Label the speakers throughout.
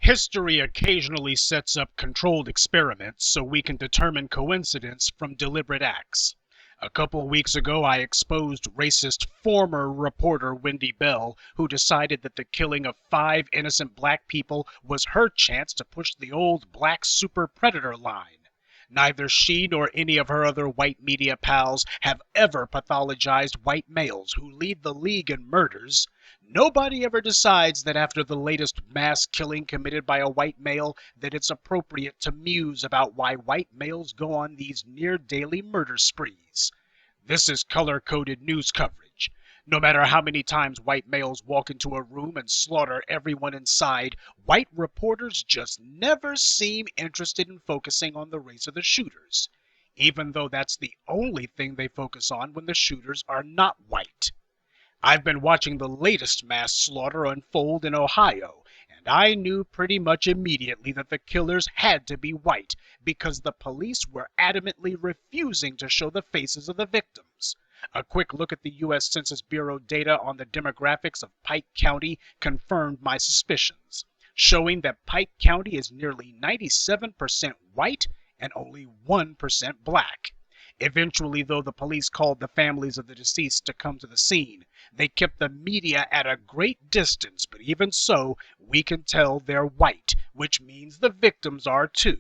Speaker 1: History occasionally sets up controlled experiments so we can determine coincidence from deliberate acts. A couple weeks ago, I exposed racist former reporter Wendy Bell, who decided that the killing of 5 innocent black people was her chance to push the old black super predator line. Neither she nor any of her other white media pals have ever pathologized white males who lead the league in murders. Nobody ever decides that after the latest mass killing committed by a white male that it's appropriate to muse about why white males go on these near-daily murder sprees. This is color-coded news coverage. No matter how many times white males walk into a room and slaughter everyone inside, white reporters just never seem interested in focusing on the race of the shooters, even though that's the only thing they focus on when the shooters are not white. I've been watching the latest mass slaughter unfold in Ohio, and I knew pretty much immediately that the killers had to be white because the police were adamantly refusing to show the faces of the victims. A quick look at the U.S. Census Bureau data on the demographics of Pike County confirmed my suspicions, showing that Pike County is nearly 97% white and only 1% black. Eventually, though, the police called the families of the deceased to come to the scene. They kept the media at a great distance, but even so, we can tell they're white, which means the victims are too.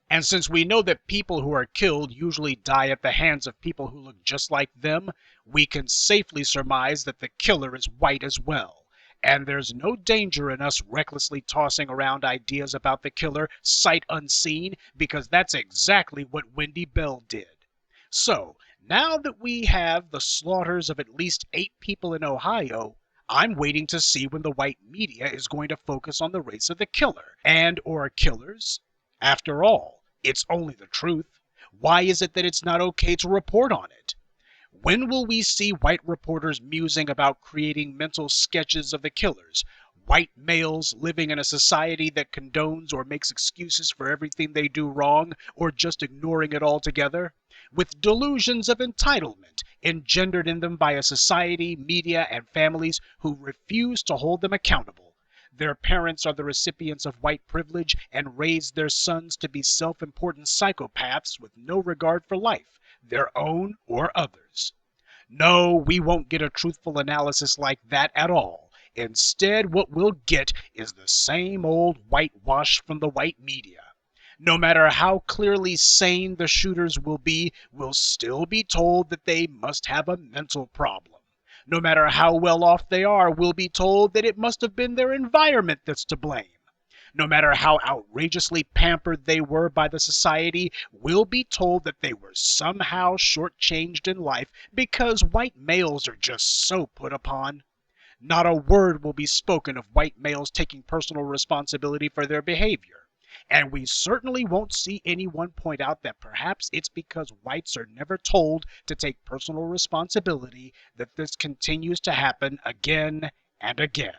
Speaker 1: And since we know that people who are killed usually die at the hands of people who look just like them, we can safely surmise that the killer is white as well. And there's no danger in us recklessly tossing around ideas about the killer sight unseen, because that's exactly what Wendy Bell did. So, now that we have the slaughters of at least 8 people in Ohio, I'm waiting to see when the white media is going to focus on the race of the killer and or killers. After all, it's only the truth. Why is it that it's not okay to report on it? When will we see white reporters musing about creating mental sketches of the killers? White males living in a society that condones or makes excuses for everything they do wrong, or just ignoring it altogether, with delusions of entitlement engendered in them by a society, media, and families who refuse to hold them accountable. Their parents are the recipients of white privilege and raise their sons to be self-important psychopaths with no regard for life, their own or others. No, we won't get a truthful analysis like that at all. Instead, what we'll get is the same old whitewash from the white media. No matter how clearly sane the shooters will be, we'll still be told that they must have a mental problem. No matter how well off they are, we'll be told that it must have been their environment that's to blame. No matter how outrageously pampered they were by the society, we'll be told that they were somehow shortchanged in life because white males are just so put upon. Not a word will be spoken of white males taking personal responsibility for their behavior. And we certainly won't see anyone point out that perhaps it's because whites are never told to take personal responsibility that this continues to happen again and again.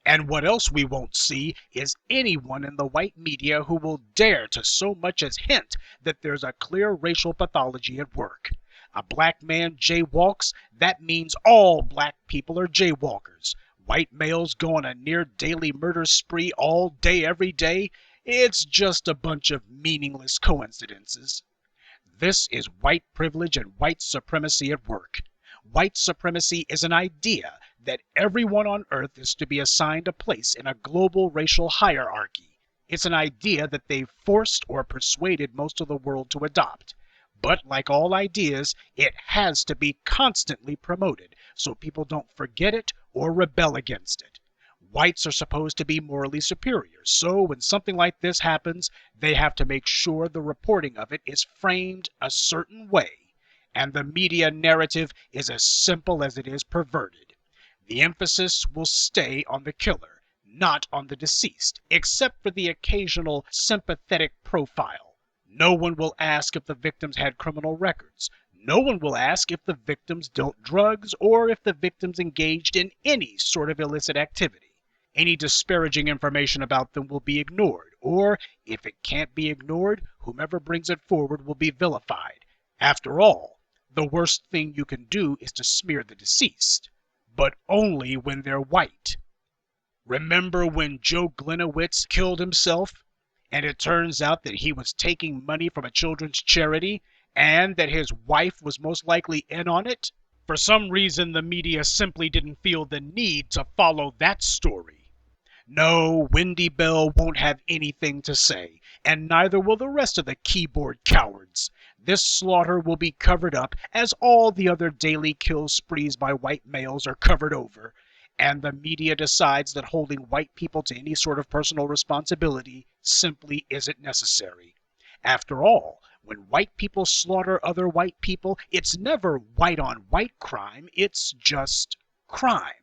Speaker 1: And what else we won't see is anyone in the white media who will dare to so much as hint that there's a clear racial pathology at work. A black man jaywalks, that means all black people are jaywalkers. White males go on a near-daily murder spree all day every day. It's just a bunch of meaningless coincidences. This is white privilege and white supremacy at work. White supremacy is an idea that everyone on Earth is to be assigned a place in a global racial hierarchy. It's an idea that they've forced or persuaded most of the world to adopt. But like all ideas, it has to be constantly promoted so people don't forget it or rebel against it. Whites are supposed to be morally superior, so when something like this happens, they have to make sure the reporting of it is framed a certain way, and the media narrative is as simple as it is perverted. The emphasis will stay on the killer, not on the deceased, except for the occasional sympathetic profile. No one will ask if the victims had criminal records. No one will ask if the victims dealt drugs or if the victims engaged in any sort of illicit activity. Any disparaging information about them will be ignored, or, if it can't be ignored, whomever brings it forward will be vilified. After all, the worst thing you can do is to smear the deceased, but only when they're white. Remember when Joe Glenowitz killed himself? And it turns out that he was taking money from a children's charity and that his wife was most likely in on it? For some reason, the media simply didn't feel the need to follow that story. No, Wendy Bell won't have anything to say, and neither will the rest of the keyboard cowards. This slaughter will be covered up as all the other daily kill sprees by white males are covered over, and the media decides that holding white people to any sort of personal responsibility simply isn't necessary. After all, when white people slaughter other white people, it's never white on white crime, it's just crime.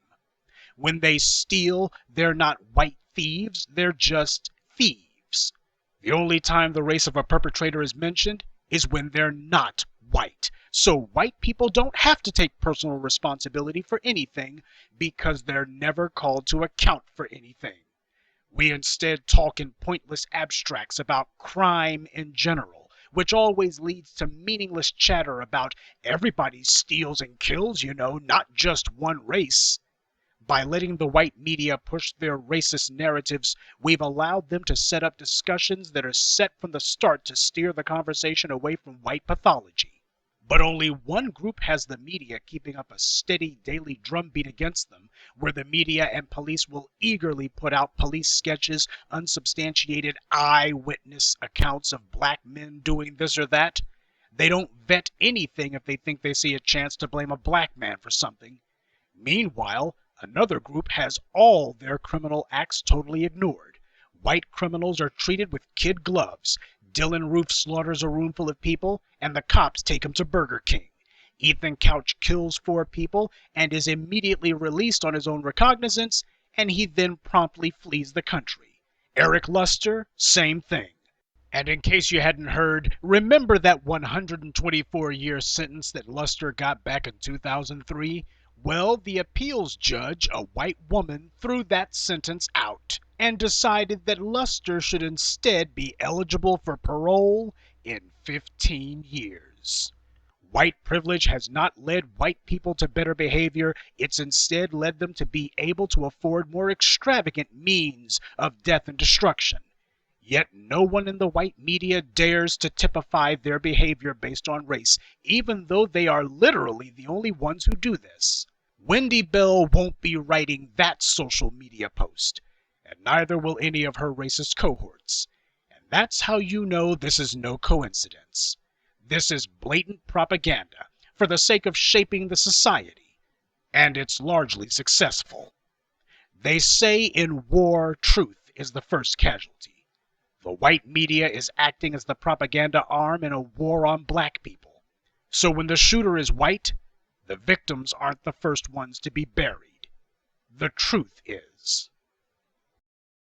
Speaker 1: When they steal, they're not white thieves, they're just thieves. The only time the race of a perpetrator is mentioned is when they're not white. So white people don't have to take personal responsibility for anything because they're never called to account for anything. We instead talk in pointless abstracts about crime in general, which always leads to meaningless chatter about everybody steals and kills, not just one race. By letting the white media push their racist narratives, we've allowed them to set up discussions that are set from the start to steer the conversation away from white pathology. But only one group has the media keeping up a steady daily drumbeat against them, where the media and police will eagerly put out police sketches, unsubstantiated eyewitness accounts of black men doing this or that. They don't vet anything if they think they see a chance to blame a black man for something. Meanwhile, another group has all their criminal acts totally ignored. White criminals are treated with kid gloves. Dylan Roof slaughters a room full of people, and the cops take him to Burger King. Ethan Couch kills 4 people and is immediately released on his own recognizance, and he then promptly flees the country. Eric Luster, same thing. And in case you hadn't heard, remember that 124-year sentence that Luster got back in 2003? Well, the appeals judge, a white woman, threw that sentence out and decided that Luster should instead be eligible for parole in 15 years. White privilege has not led white people to better behavior, it's instead led them to be able to afford more extravagant means of death and destruction. Yet no one in the white media dares to typify their behavior based on race, even though they are literally the only ones who do this. Wendy Bell won't be writing that social media post, and neither will any of her racist cohorts. And that's how you know this is no coincidence. This is blatant propaganda for the sake of shaping the society, and it's largely successful. They say in war, truth is the first casualty. The white media is acting as the propaganda arm in a war on black people. So when the shooter is white, the victims aren't the first ones to be buried. The truth is.